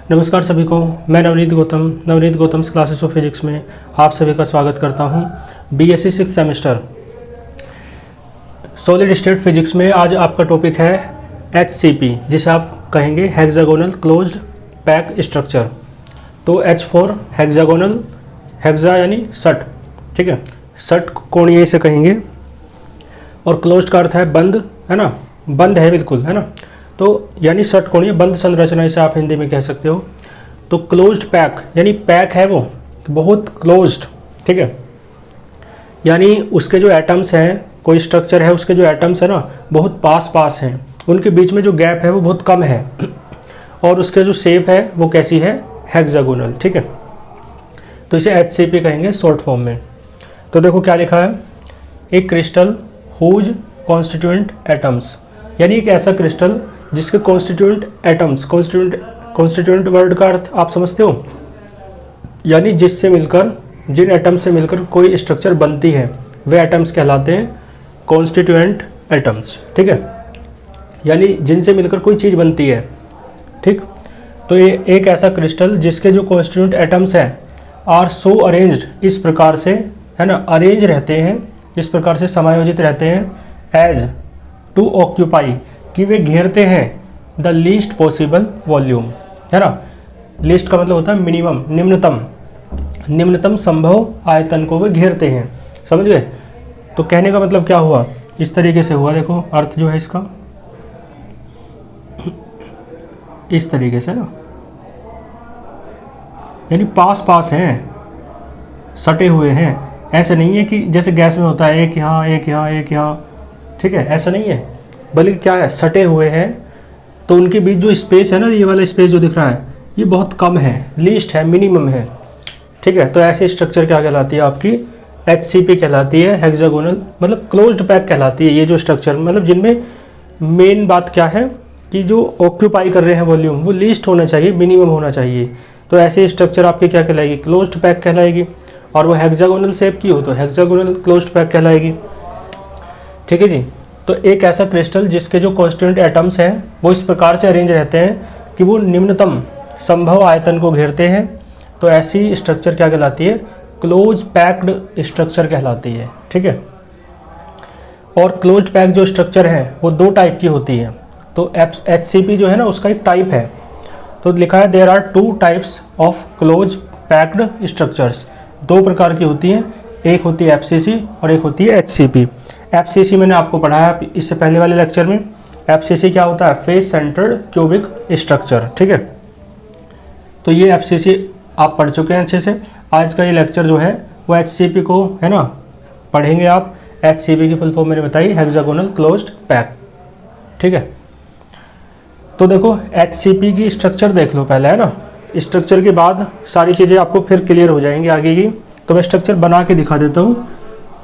नमस्कार सभी को, मैं Navneet Gautam's classes of physics में आप सभी का स्वागत करता हूं। BSc 6th semester solid state physics में आज आपका टॉपिक है HCP, जिसे आप कहेंगे हेक्सागोनल क्लोज्ड पैक स्ट्रक्चर। तो H फॉर हेक्सागोनल, हेक्सा यानी सट, ठीक है, सट कोणीय इसे कहेंगे, और क्लोज्ड का अर्थ है बंद, है ना, बंद है बिल्कुल, है ना, तो यानी षट कोणीय बंद संरचना, इसे आप हिंदी में कह सकते हो। तो क्लोज्ड पैक यानी पैक है वो बहुत क्लोज्ड, ठीक है, यानी उसके जो एटम्स हैं, कोई स्ट्रक्चर है उसके जो एटम्स है ना बहुत पास पास हैं, उनके बीच में जो गैप है वो बहुत कम है, और उसके जो शेप है वो कैसी है, हेक्सागोनल, ठीक है। तो इसे HCP कहेंगे शॉर्ट फॉर्म में। तो देखो क्या लिखा है, एक क्रिस्टल हुज कॉन्स्टिट्यूएंट एटम्स, यानी एक ऐसा क्रिस्टल जिसके कॉन्स्टिट्यूएंट एटम्स, कॉन्स्टिट्यूएंट वर्ड का अर्थ आप समझते हो, यानी जिससे मिलकर, जिन एटम्स से मिलकर कोई स्ट्रक्चर बनती है वे एटम्स कहलाते हैं कॉन्स्टिट्यूएंट एटम्स, ठीक है, यानी जिनसे मिलकर कोई चीज़ बनती है, ठीक। तो ये एक ऐसा क्रिस्टल जिसके जो कॉन्स्टिट्यूएंट एटम्स हैं आर सो अरेंज्ड, इस प्रकार से, है ना, अरेंज रहते हैं, इस प्रकार से समायोजित रहते हैं, एज टू ऑक्यूपाई, कि वे घेरते हैं द लीस्ट पॉसिबल वॉल्यूम, है ना, लीस्ट का मतलब होता है मिनिमम, निम्नतम संभव आयतन को वे घेरते हैं, समझ गए। तो कहने का मतलब क्या हुआ, इस तरीके से हुआ, देखो अर्थ जो है इसका इस तरीके से ना, यानी पास पास हैं, सटे हुए हैं, ऐसे नहीं है कि जैसे गैस में होता है एक यहाँ एक यहाँ एक यहाँ, ठीक है, ऐसा नहीं है, बल्कि क्या है, सटे हुए हैं। तो उनके बीच जो स्पेस है ना, ये वाला स्पेस जो दिख रहा है ये बहुत कम है, लीस्ट है, मिनिमम है, ठीक है। तो ऐसे स्ट्रक्चर क्या कहलाती है, आपकी HCP कहलाती है, हेक्सागोनल मतलब क्लोज्ड पैक कहलाती है। ये जो स्ट्रक्चर मतलब जिनमें मेन बात क्या है कि जो ऑक्यूपाई कर रहे हैं वॉल्यूम वो लीस्ट होना चाहिए, मिनिमम होना चाहिए। तो ऐसे स्ट्रक्चर आपकी क्या कहलाएगी, क्लोज्ड पैक कहलाएगी, और वो हेक्सागोनल शेप की हो तो हेक्सागोनल क्लोज्ड पैक कहलाएगी, ठीक है जी। तो एक ऐसा क्रिस्टल जिसके जो कॉन्स्टिट्यूएंट एटम्स हैं वो इस प्रकार से अरेंज रहते हैं कि वो निम्नतम संभव आयतन को घेरते हैं, तो ऐसी स्ट्रक्चर क्या कहलाती है, क्लोज पैक्ड स्ट्रक्चर कहलाती है, ठीक है। और क्लोज पैक जो स्ट्रक्चर है वो दो टाइप की होती है। तो HCP जो है ना उसका एक टाइप है, तो लिखा है there are 2 types of close packed structures, 2 प्रकार की होती हैं, एक होती है FCC और एक होती है HCP। FCC मैंने आपको पढ़ाया इससे पहले वाले लेक्चर में। FCC क्या होता है, फेस सेंटर्ड क्यूबिक स्ट्रक्चर, ठीक है। तो ये FCC आप पढ़ चुके हैं अच्छे से। आज का ये लेक्चर जो है वो HCP को, है ना, पढ़ेंगे आप। HCP की फुल फॉर्म मैंने बताई, हेक्सागोनल क्लोज्ड पैक, ठीक है। तो देखो HCP की स्ट्रक्चर देख लो पहले, है ना, स्ट्रक्चर के बाद सारी चीज़ें आपको फिर क्लियर हो जाएंगी आगे की। तो मैं स्ट्रक्चर बना के दिखा देता हूँ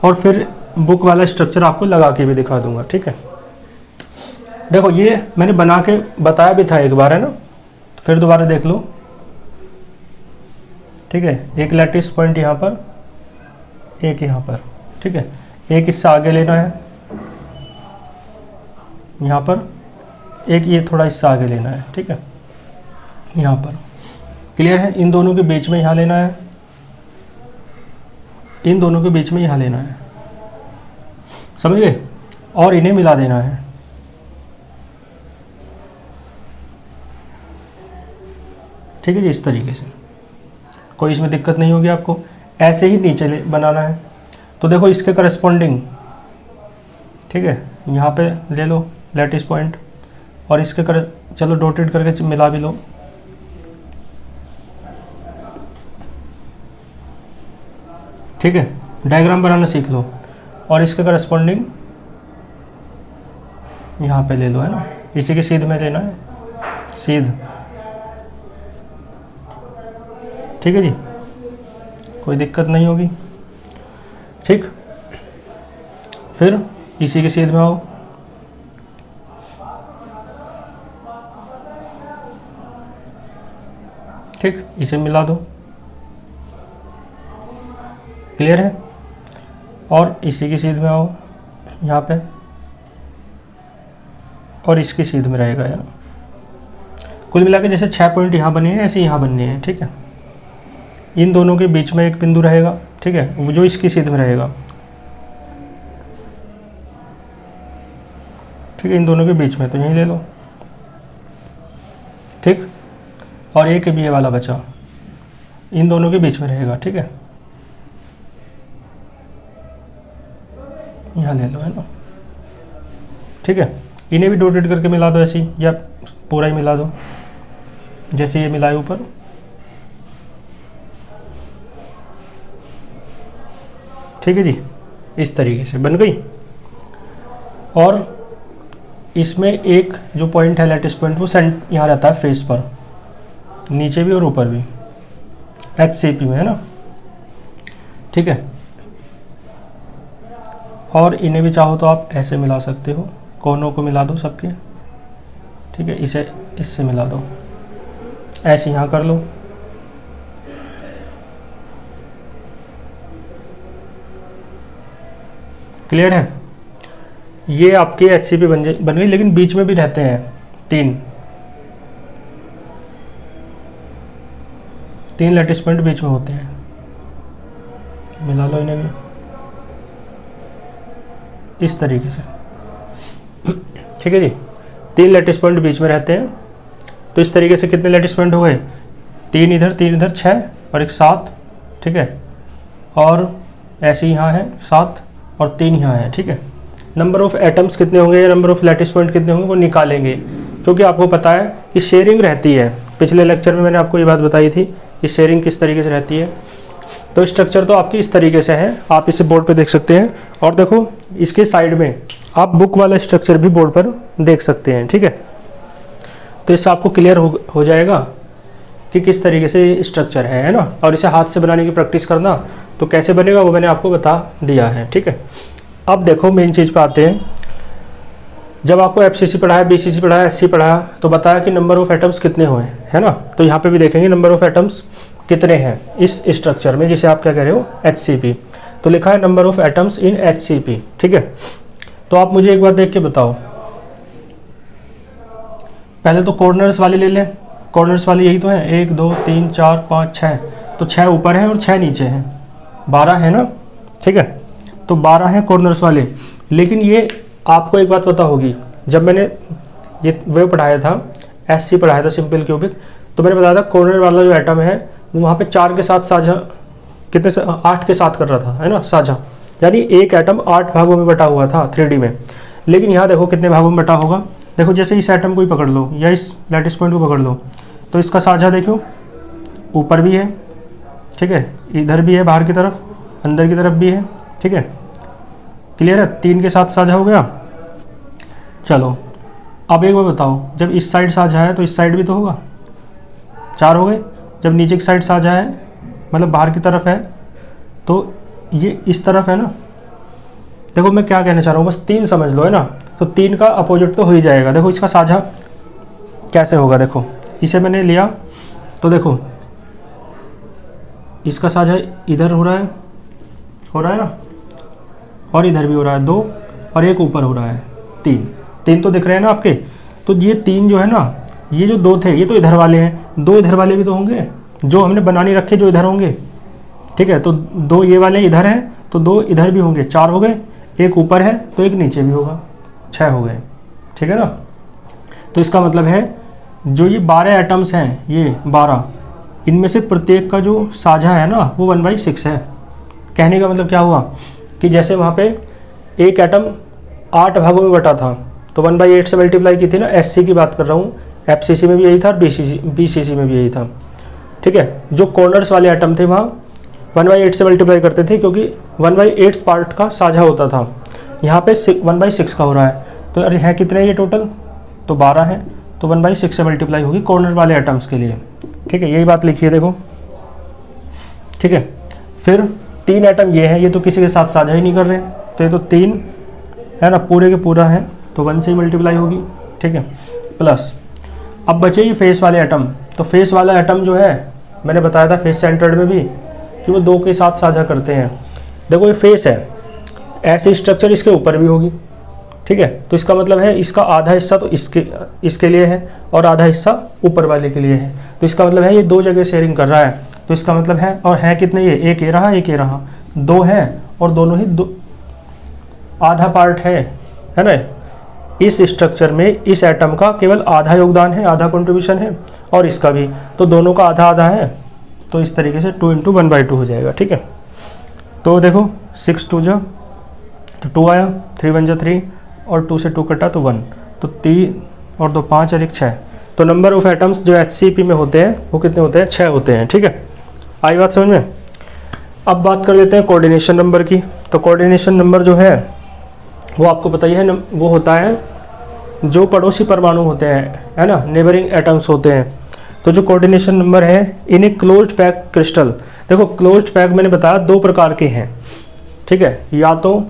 और फिर बुक वाला स्ट्रक्चर आपको लगा के भी दिखा दूंगा, ठीक है। देखो ये मैंने बना के बताया भी था एक बार, है ना, तो फिर दोबारा देख लो, ठीक है। एक लैटिस पॉइंट यहाँ पर, एक यहाँ पर, ठीक है, एक इससे आगे लेना है यहाँ पर, एक ये थोड़ा इससे आगे लेना है, ठीक है, यहाँ पर, क्लियर है। इन दोनों के बीच में यहाँ लेना है, इन दोनों के बीच में यहाँ लेना है, समझ गए, और इन्हें मिला देना है, ठीक है जी। इस तरीके से कोई इसमें दिक्कत नहीं होगी आपको, ऐसे ही नीचे बनाना है। तो देखो इसके करस्पॉन्डिंग, ठीक है, यहाँ पे ले लो लैटिस पॉइंट, और इसके चलो डॉटेड करके मिला भी लो, ठीक है, डायग्राम बनाना सीख लो, और इसके करस्पॉन्डिंग यहाँ पे ले लो, है ना, इसी के सीध में लेना है, सीध, ठीक है जी, कोई दिक्कत नहीं होगी, ठीक। फिर इसी के सीध में आओ, ठीक, इसे मिला दो, क्लियर है। और इसी की सीध में आओ यहाँ पे, और इसकी सीध में रहेगा यार, कुल मिला के जैसे 6 पॉइंट यहाँ बने हैं ऐसे यहाँ बनने हैं, ठीक है। इन दोनों के बीच में एक बिंदु रहेगा, ठीक है, वो जो इसकी सीध में रहेगा, ठीक है, इन दोनों के बीच में, तो यहीं ले लो, ठीक। और एक भी ये वाला बचा, इन दोनों के बीच में रहेगा, ठीक है, यहाँ ले लो, है ना, ठीक है। इन्हें भी डॉटेड करके मिला दो ऐसे ही, या पूरा ही मिला दो जैसे ये मिलाए ऊपर, ठीक है जी। इस तरीके से बन गई। और इसमें एक जो पॉइंट है लैटिस पॉइंट, वो यहाँ रहता है फेस पर, नीचे भी और ऊपर भी, HCP में, है ना, ठीक है। और इन्हें भी चाहो तो आप ऐसे मिला सकते हो, कोनों को मिला दो सबके, ठीक है, इसे इससे मिला दो, ऐसे यहाँ कर लो, क्लियर है। ये आपके HCP बन गई, लेकिन बीच में भी रहते हैं तीन लैटिस पॉइंट बीच में होते हैं, मिला लो इन्हें भी इस तरीके से, ठीक है जी। 3 लैटिस पॉइंट बीच में रहते हैं, तो इस तरीके से कितने लैटिस पॉइंट हो गए, 3 इधर 6 और एक 7, ठीक है। और ऐसे यहाँ है 7 और 3 यहाँ है, ठीक है। नंबर ऑफ एटम्स कितने होंगे या नंबर ऑफ लैटिस पॉइंट कितने होंगे वो निकालेंगे, क्योंकि आपको पता है कि शेयरिंग रहती है। पिछले लेक्चर में मैंने आपको ये बात बताई थी कि शेयरिंग किस तरीके से रहती है। तो स्ट्रक्चर तो आपकी इस तरीके से है, आप इसे बोर्ड पे देख सकते हैं। और देखो इसके साइड में आप बुक वाला स्ट्रक्चर भी बोर्ड पर देख सकते हैं, ठीक है। तो इससे आपको क्लियर हो जाएगा कि किस तरीके से स्ट्रक्चर है ना। और इसे हाथ से बनाने की प्रैक्टिस करना, तो कैसे बनेगा वो मैंने आपको बता दिया है, ठीक है। अब देखो मेन चीज़ पे आते हैं। जब आपको FCC पढ़ाया, BCC पढ़ाया, SC पढ़ाया, तो बताया कि नंबर ऑफ एटम्स कितने हुए, है ना। तो यहाँ पे भी देखेंगे नंबर ऑफ एटम्स कितने हैं इस स्ट्रक्चर में, जिसे आप क्या कह रहे हो, HCP। तो लिखा है number of atoms in HCP, ठीक है। तो आप मुझे एक बार देख के बताओ, पहले तो कॉर्नर्स वाले ले लें। कॉर्नर्स वाले यही तो है, 1 2 3 4 5 6, तो 6 ऊपर है और 6 नीचे है, 12 है ना, ठीक है। तो 12 है कॉर्नर्स वाले। लेकिन ये आपको एक बात पता होगी, जब मैंने ये वे पढ़ाया था, SC पढ़ाया था सिंपल क्यूबिक, तो मैंने बताया था कॉर्नर वाला जो एटम है वहाँ पे 4 के साथ साझा, कितने से 8 के साथ कर रहा था, है ना, साझा, यानी एक एटम 8 भागों में बटा हुआ था 3D में। लेकिन यहाँ देखो कितने भागों में बटा होगा। देखो जैसे इस एटम को ही पकड़ लो या इस लैटिस पॉइंट को पकड़ लो, तो इसका साझा देखो ऊपर भी है, ठीक है, इधर भी है, बाहर की तरफ, अंदर की तरफ भी है, ठीक है, क्लियर है। 3 के साथ साझा हो गया। चलो अब एक बार बताओ, जब इस साइड साझा है तो इस साइड भी तो होगा, 4 हो गए। जब नीचे की साइड साझा है, मतलब बाहर की तरफ है, तो ये इस तरफ है ना। देखो मैं क्या कहना चाह रहा हूँ, बस 3 समझ लो, है ना। तो 3 का अपोजिट तो हो ही जाएगा। देखो इसका साझा कैसे होगा, देखो इसे मैंने लिया तो देखो इसका साझा इधर हो रहा है ना, और इधर भी हो रहा है 2, और एक ऊपर हो रहा है 3 तो दिख रहे हैं ना आपके। तो ये 3 जो है ना, ये जो 2 थे ये तो इधर वाले हैं, 2 इधर वाले भी तो होंगे, जो हमने बनाने रखे जो इधर होंगे, ठीक है। तो 2 ये वाले इधर हैं, तो 2 इधर भी होंगे, 4 हो गए। एक ऊपर है तो एक नीचे भी होगा, 6 हो गए, ठीक है ना। तो इसका मतलब है जो ये 12 एटम्स हैं, ये 12, इनमें से प्रत्येक का जो साझा है ना वो 1/6 है। कहने का मतलब क्या हुआ कि जैसे वहाँ पे एक एटम 8 भागों में बटा था, तो 1/8 से मल्टीप्लाई की थी ना। SC की बात कर रहा हूँ, FCC में भी यही था और BCC में भी यही था, ठीक है। जो कॉर्नर्स वाले एटम थे वहाँ 1/8 से मल्टीप्लाई करते थे, क्योंकि 1/8 पार्ट का साझा होता था। यहाँ पे 1/6 का हो रहा है, तो अरे है कितने ये टोटल, तो 12 है, तो 1/6 से मल्टीप्लाई होगी कॉर्नर वाले एटम्स के लिए, ठीक है। यही बात लिखी है देखो, ठीक है। फिर 3 एटम ये है, ये तो किसी के साथ साझा ही नहीं कर रहे, तो ये तो 3 है ना, पूरे के पूरा है, तो 1 से ही मल्टीप्लाई होगी, ठीक है। प्लस अब बचे ये फेस वाले एटम। तो फेस वाला एटम जो है, मैंने बताया था फेस सेंटर्ड में भी कि वो 2 के साथ साझा करते हैं। देखो ये फेस है, ऐसे स्ट्रक्चर इसके ऊपर भी होगी, ठीक है। तो इसका मतलब है इसका आधा हिस्सा तो इसके लिए है और आधा हिस्सा ऊपर वाले के लिए है। तो इसका मतलब है ये 2 जगह शेयरिंग कर रहा है। तो इसका मतलब है, और है कितने, ये एक ये रहा, एक ये रहा, 2 है और दोनों ही आधा पार्ट है ना। इस स्ट्रक्चर में इस एटम का केवल आधा योगदान है, आधा कंट्रीब्यूशन है, और इसका भी, तो दोनों का आधा आधा है। तो इस तरीके से 2 × 1/2 हो जाएगा, ठीक है। तो देखो 6 2 जा तो 2 आया, 3 1 जा 3 और 2 से 2 कटा तो 1, तो 3 और 2 5 और 1 6। तो नंबर ऑफ एटम्स जो HCP में होते हैं वो कितने होते हैं, 6 होते हैं, ठीक है। आई बात समझ में। अब बात कर लेते हैं कोऑर्डिनेशन नंबर की। तो कोऑर्डिनेशन नंबर जो है वो आपको पता ही है, वो होता है जो पड़ोसी परमाणु होते हैं, है ना, नेबरिंग एटम्स होते हैं। तो जो कोऑर्डिनेशन नंबर है इन ए क्लोज्ड पैक क्रिस्टल, देखो क्लोज्ड पैक मैंने बताया 2 प्रकार के हैं, ठीक है, या तो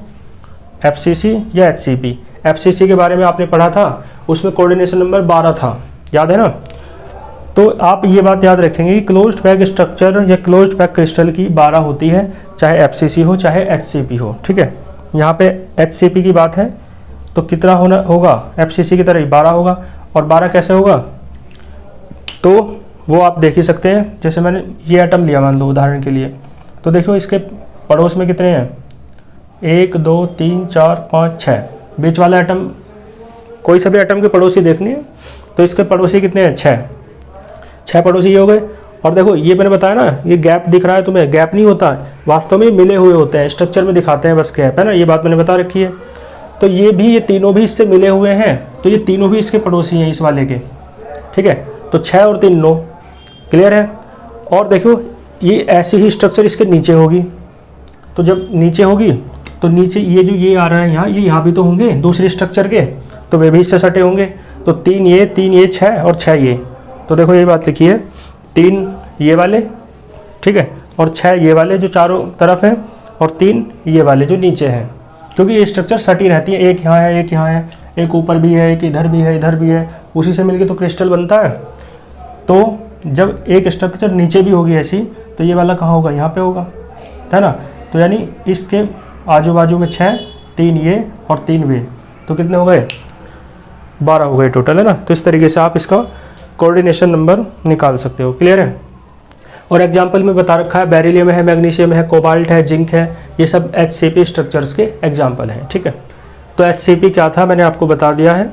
FCC या HCP। FCC के बारे में आपने पढ़ा था, उसमें कोऑर्डिनेशन नंबर 12 था, याद है ना। तो आप ये बात याद रखेंगे कि क्लोज्ड पैक स्ट्रक्चर या क्लोज्ड पैक क्रिस्टल की 12 होती है, चाहे FCC हो चाहे HCP हो, ठीक है। यहाँ पे HCP की बात है तो कितना होगा, FCC की तरह ही 12 होगा। और 12 कैसे होगा, तो वो आप देख ही सकते हैं। जैसे मैंने ये एटम लिया मान लो उदाहरण के लिए, तो देखो इसके पड़ोस में कितने हैं, 1 2 3 4 5 6। बीच वाला एटम, कोई सा भी एटम के पड़ोसी देखनी है तो इसके पड़ोसी कितने हैं, 6 पड़ोसी ये हो गए। और देखो ये मैंने बताया ना, ये गैप दिख रहा है तुम्हें, गैप नहीं होता है, वास्तव में मिले हुए होते हैं, स्ट्रक्चर में दिखाते हैं बस गैप, है ना, ये बात मैंने बता रखी है। तो ये तीनों भी इससे मिले हुए हैं, तो ये तीनों भी इसके पड़ोसी हैं इस वाले के, ठीक है। तो 6 और 3 9, क्लियर है। और देखो ये ऐसी ही स्ट्रक्चर इसके नीचे होगी, तो जब नीचे होगी तो नीचे ये जो ये आ रहा है यहाँ, ये यहाँ भी तो होंगे दूसरे स्ट्रक्चर के, तो वे भी इससे सटे होंगे। तो 3 ये 6 और 6 ये, तो देखो ये बात लिखी है, 3 ये वाले, ठीक है, और 6 ये वाले जो चारों तरफ हैं, और 3 ये वाले जो नीचे हैं, क्योंकि ये स्ट्रक्चर सटी रहती है, एक यहाँ है, एक यहाँ है, एक ऊपर भी है, एक इधर भी है, इधर भी है, उसी से मिलके तो क्रिस्टल बनता है। तो जब एक स्ट्रक्चर नीचे भी होगी ऐसी, तो ये वाला कहाँ होगा, यहाँ पे होगा, है ना। तो यानी इसके आजू बाजू में 6, 3 ये और 3 वे, तो कितने हो गए, 12 हो गए टोटल, है ना। तो इस तरीके से आप इसका कोऑर्डिनेशन नंबर निकाल सकते हो, क्लियर है। और एग्जाम्पल में बता रखा है, बेरिलियम है, मैग्नीशियम है, कोबाल्ट है, जिंक है, ये सब HCP स्ट्रक्चर्स के एग्जाम्पल हैं, ठीक है। तो HCP क्या था मैंने आपको बता दिया है,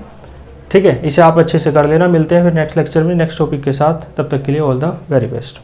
ठीक है। इसे आप अच्छे से कर लेना। मिलते हैं फिर नेक्स्ट लेक्चर में नेक्स्ट टॉपिक के साथ, तब तक के लिए ऑल द वेरी बेस्ट।